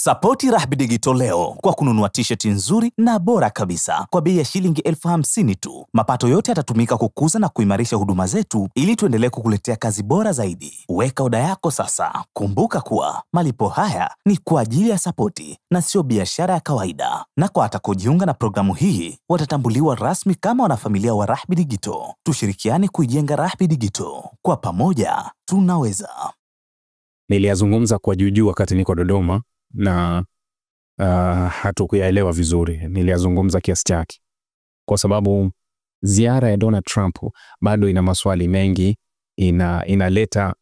Sapoti Rahby Digital leo kwa kununua t-shirt nzuri na bora kabisa kwa bei ya shilingi 50,000 tu. Mapato yote yatatumika kukuza na kuimarisha huduma zetu ili tuendelee kukuletea kazi bora zaidi. Weka oda yako sasa. Kumbuka kuwa malipo haya ni kwa ajili ya sapoti na sio biashara ya kawaida. Na kwa atakaojiunga na programu hii watatambuliwa rasmi kama wanafamilia wa Rahby Digital. Tushirikiane kuijenga Rahby Digital. Kwa pamoja tunaweza. Niliyazungumza kwa juu wakati niko Dodoma na hatukuyaelewa vizuri. Niliyazungumza kiasi chake kwa sababu ziara ya Donald Trump bado ina maswali mengi, inaleta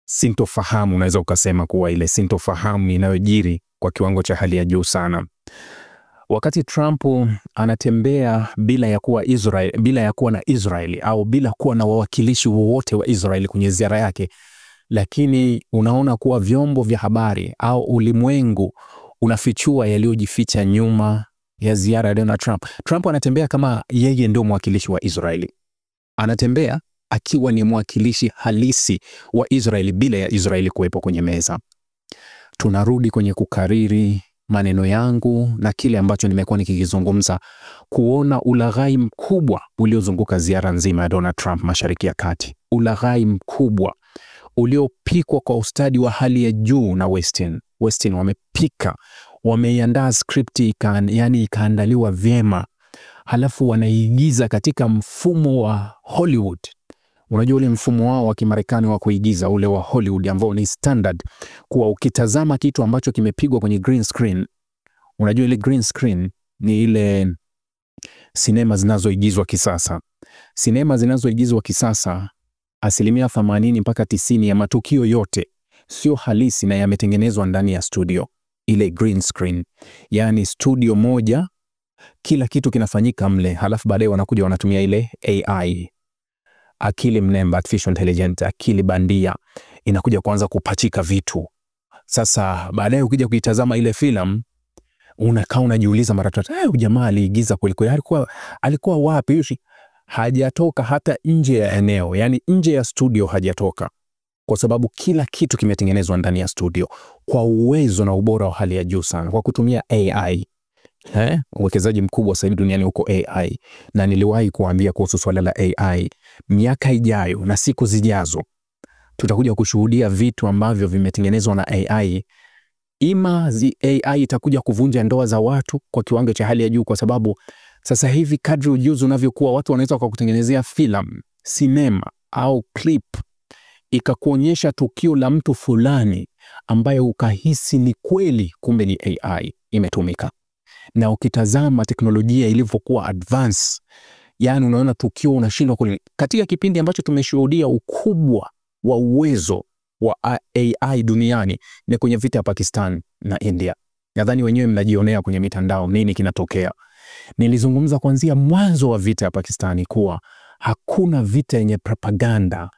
sintofahamu. Unaweza ukasema kuwa ile sintofahamu inayojiri kwa kiwango cha hali ya juu sana. Wakati Trump anatembea bila ya kuwa na Israeli au bila kuwa na wawakilishi wowote wa Israeli kwenye ziara yake, lakini unaona kuwa vyombo vya habari au ulimwengu unafichua yaliyojificha nyuma ya ziara ya Donald Trump. Trump anatembea kama yeye ndio mwakilishi wa Israeli. Anatembea akiwa ni mwakilishi halisi wa Israeli bila ya Israeli kuwepo kwenye meza. Tunarudi kwenye kukariri maneno yangu na kile ambacho nimekuwa nikikizungumza, kuona ulaghai mkubwa uliozunguka ziara nzima ya Donald Trump Mashariki ya Kati. Ulaghai mkubwa uliopikwa kwa ustadi wa hali ya juu na Westin wamepika, wameiandaa script ikaandaliwa vyema, halafu wanaigiza katika mfumo wa Hollywood. Unajua ule mfumo wao wa Kimarekani wa kuigiza, ule wa Hollywood ambao ni standard, kuwa ukitazama kitu ambacho kimepigwa kwenye green screen. Unajua ile green screen ni ile sinema zinazoigizwa kisasa. Sinema zinazoigizwa kisasa, 80% mpaka 90% ya matukio yote sio halisi na yametengenezwa ndani ya studio, ile green screen. Yani studio moja, kila kitu kinafanyika mle, halafu baadaye wanakuja wanatumia ile AI, akili mnemba, artificial intelligence, akili bandia, inakuja kuanza kupachika vitu. Sasa baadaye ukija kuitazama ile film, unakaa unajiuliza mara tatu, jamaa aliigiza kweli kweli, alikuwa wapi? Hajatoka hata nje ya eneo, yani nje ya studio hajatoka, kwa sababu kila kitu kimetengenezwa ndani ya studio kwa uwezo na ubora wa hali ya juu sana kwa kutumia AI. Uwekezaji mkubwa sasa duniani huko AI, na niliwahi kuambia kuhusu swala la AI. Miaka ijayo na siku zijazo tutakuja kushuhudia vitu ambavyo vimetengenezwa na AI. AI itakuja kuvunja ndoa za watu kwa kiwango cha hali ya juu, kwa sababu sasa hivi kadri ujuzi unavyokuwa, watu wanaweza kwa kutengenezea film, sinema au clip ikakuonyesha tukio la mtu fulani ambaye ukahisi ni kweli, kumbe ni AI imetumika. Na ukitazama teknolojia ilivyokuwa advance, yani unaona tukio unashindwa katika kipindi ambacho tumeshuhudia ukubwa wa uwezo wa AI duniani ni kwenye vita ya Pakistan na India. Nadhani wenyewe mnajionea kwenye mitandao nini kinatokea. Nilizungumza kuanzia mwanzo wa vita ya Pakistani kuwa hakuna vita yenye propaganda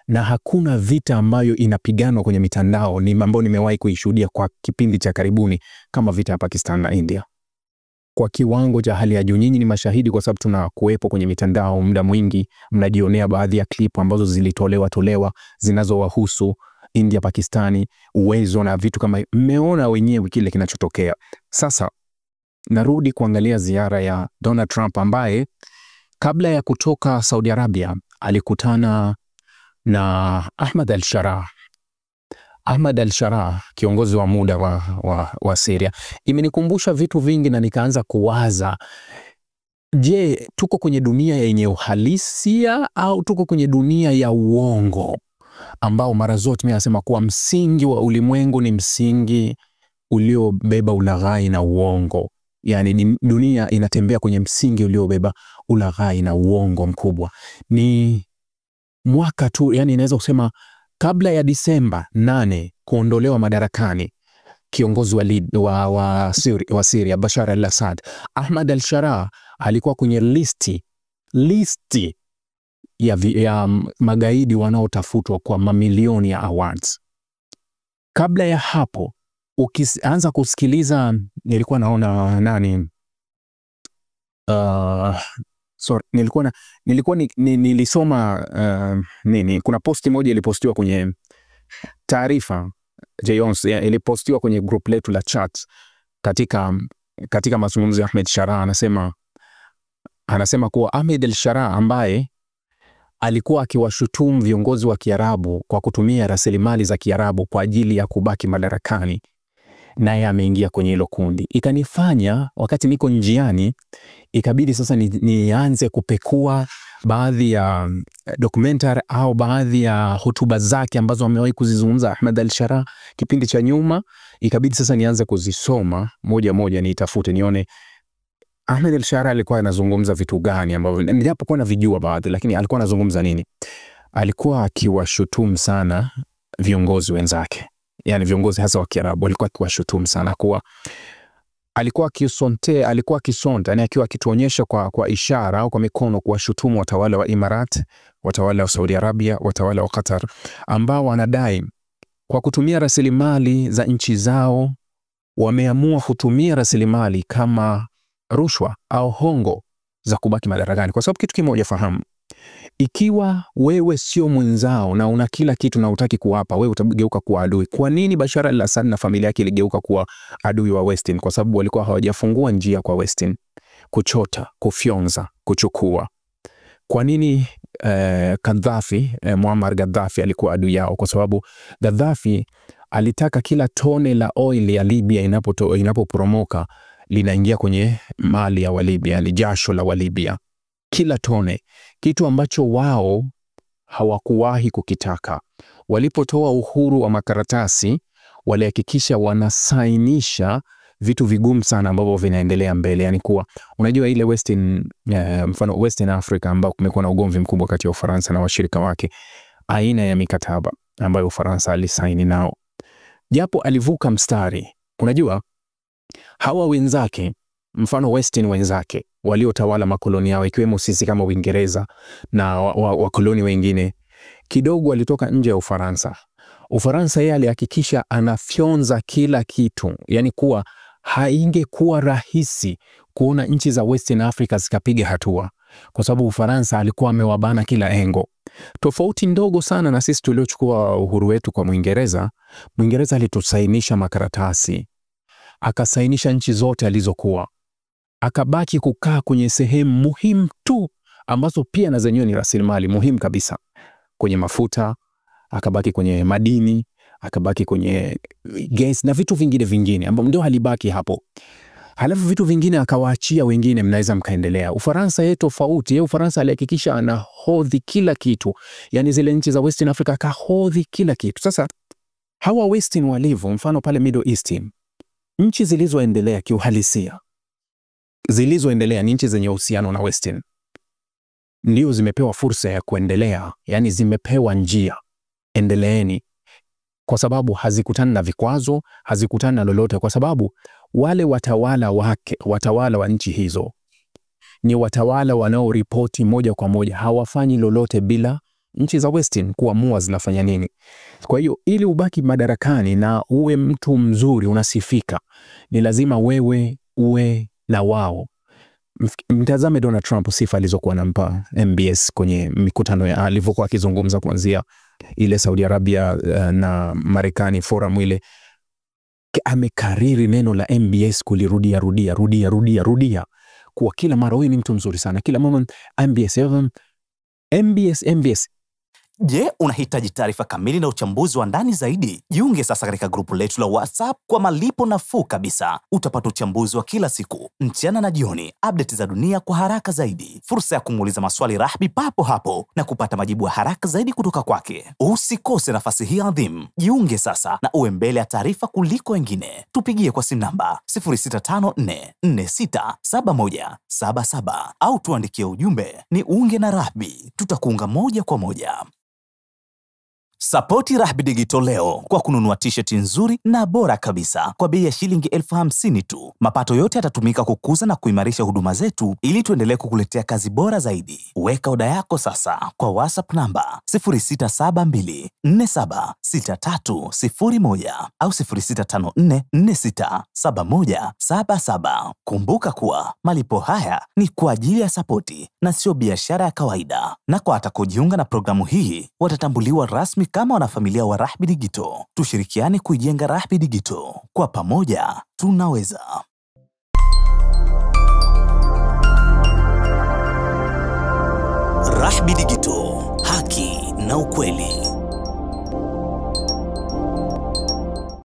na hakuna vita ambayo inapiganwa kwenye mitandao ni mambo nimewahi kuishuhudia kwa kipindi cha karibuni kama vita ya Pakistan na India. Kwa kiwango cha hali ya juu, nyinyi ni mashahidi kwa sababu tunakuepo kwenye mitandao muda mwingi, mnajionea baadhi ya clip ambazo zilitolewa zinazowahusu India, Pakistani, uwezo na vitu kama, mmeona wenyewe kile kinachotokea. Sasa narudi kuangalia ziara ya Donald Trump ambaye kabla ya kutoka Saudi Arabia alikutana na Ahmad al-Sharaa. Ahmad al-Sharaa, kiongozi wa muda wa Syria. Imenikumbusha vitu vingi na nikaanza kuwaza, je, tuko kwenye dunia yenye uhalisia au tuko kwenye dunia ya uongo, ambao mara zote mimi nasema kuwa msingi wa ulimwengu ni msingi uliobeba ulaghai na uongo. Yani ni dunia inatembea kwenye msingi uliobeba ulaghai na uongo mkubwa. Ni mwaka tu, yani inaweza kusema kabla ya Disemba 8 kuondolewa madarakani kiongozi wa Syria Bashar al-Assad, Ahmad al-Sharaa alikuwa kwenye listi ya magaidi wanaotafutwa kwa mamilioni ya awards. Kabla ya hapo ukianza kusikiliza, nilikuwa naona nilisoma kuna posti moja ilipostiwa kwenye Taarifa Jayons ilipostiwa kwenye group letu la chat katika mazungumzo ya Ahmed Sharaa, anasema kuwa Ahmed al-Sharaa ambaye alikuwa akiwashutumu viongozi wa Kiarabu kwa kutumia rasilimali za Kiarabu kwa ajili ya kubaki madarakani, naye ameingia kwenye hilo kundi. Ikanifanya wakati niko njiani ikabidi sasa nianze kupekua baadhi ya documentary au baadhi ya hotuba zake ambazo amewahi kuzizungumza Ahmed al-Sharaa kipindi cha nyuma. Ikabidi sasa nianze kuzisoma moja moja, nitafute nione Ahmed al-Sharaa alikuwa anazungumza vitu gani ambavyo nilipokuwa navijua baadhi, lakini alikuwa anazungumza nini? Alikuwa akiwashutumu sana viongozi wenzake, yani viongozi hasa wa Kiarabu. Alikuwa akiwashutumu sana kuwa alikuwa akisonta, yani akiwa akituonyesha kwa ishara au kwa mikono kuwashutumu watawala wa Imarat, watawala wa Saudi Arabia, watawala wa Qatar, ambao wanadai kwa kutumia rasilimali za nchi zao wameamua kutumia rasilimali kama rushwa au hongo za kubaki madarakani. Kwa sababu kitu kimoja fahamu, ikiwa wewe sio mwenzao na una kila kitu na utaki kuwapa, wewe utageuka kuwa adui. Kwa nini Bashar al-Assad na familia yake iligeuka kuwa adui wa Western? Kwa sababu walikuwa hawajafungua njia kwa Western kuchota, kufyonza, kuchukua. Kwa nini Gaddafi, Muammar Gaddafi alikuwa adui yao? Kwa sababu Gaddafi alitaka kila tone la oil ya Libya inapoporomoka linaingia kwenye mali ya Walibya, ni jasho la Walibya, kila tone, kitu ambacho wao hawakuwahi kukitaka. Walipotoa uhuru wa makaratasi, walihakikisha wanasainisha vitu vigumu sana ambavyo vinaendelea mbele. Yani kuwa unajua ile mfano Western Africa ambao kumekuwa na ugomvi mkubwa kati ya Ufaransa na washirika wake, aina ya mikataba ambayo Ufaransa alisaini nao, japo alivuka mstari. Unajua hawa wenzake, mfano Western wenzake waliotawala makoloni yao, ikiwemo sisi kama Uingereza na wakoloni wengine, kidogo walitoka nje ya Ufaransa. Ufaransa yeye alihakikisha anafyonza kila kitu, yani kuwa haingekuwa rahisi kuona nchi za Western Africa zikapiga hatua, kwa sababu Ufaransa alikuwa amewabana kila engo. Tofauti ndogo sana na sisi tuliochukua uhuru wetu kwa Mwingereza. Mwingereza alitusainisha makaratasi, akasainisha nchi zote alizokuwa, akabaki kukaa kwenye sehemu muhimu tu ambazo pia na zenyewe ni rasilimali muhimu kabisa, kwenye mafuta, akabaki kwenye madini, akabaki kwenye gas na vitu vingine ambavyo ndio halibaki hapo. Halafu vitu vingine akawaachia wengine, mnaweza mkaendelea. Ufaransa yeye tofauti, yeye Ufaransa alihakikisha anahodhi kila kitu, yani zile nchi za Western Africa akahodhi kila kitu. Sasa hawa Western walivyo, mfano pale Middle East, nchi zilizoendelea kiuhalisia, zilizoendelea ni nchi zenye uhusiano na Western, ndio zimepewa fursa ya kuendelea, yani zimepewa njia, endeleeni, kwa sababu hazikutani na vikwazo, hazikutani na lolote, kwa sababu wale watawala wa nchi hizo ni watawala wanaoripoti moja kwa moja, hawafanyi lolote bila nchi za Western kuamua zinafanya nini. Kwa hiyo ili ubaki madarakani na uwe mtu mzuri unasifika, ni lazima wewe uwe na wao. Mtazame Donald Trump, sifa alizokuwa nampa MBS kwenye mikutano ya alivyokuwa akizungumza kuanzia ile Saudi Arabia na Marekani forum ile, amekariri neno la MBS kulirudia kwa kila mara, huyu ni mtu mzuri sana, kila mara MBS. Je, unahitaji taarifa kamili na uchambuzi wa ndani zaidi? Jiunge sasa katika grupu letu la WhatsApp kwa malipo nafuu kabisa. Utapata uchambuzi wa kila siku, mchana na jioni, update za dunia kwa haraka zaidi, fursa ya kumuuliza maswali Rahby papo hapo na kupata majibu ya haraka zaidi kutoka kwake. Usikose nafasi hii adhimu. Jiunge sasa na uwe mbele ya taarifa kuliko wengine. Tupigie kwa simu namba 0654467177 au tuandikie ujumbe ni unge na Rahby, tutakuunga moja kwa moja. Sapoti Rahby Digital leo kwa kununua t-shirt nzuri na bora kabisa kwa bei ya shilingi 50,000 tu. Mapato yote yatatumika kukuza na kuimarisha huduma zetu ili tuendelee kukuletea kazi bora zaidi. Weka oda yako sasa kwa WhatsApp namba 0672476301 au 0654467177. Kumbuka kuwa malipo haya ni kwa ajili ya sapoti na sio biashara ya kawaida. Na kwa atakaojiunga na programu hii watatambuliwa rasmi kama wanafamilia wa Rahby Digital, tushirikiane kuijenga Rahby Digital. Kwa pamoja tunaweza. Rahby Digital, haki na ukweli.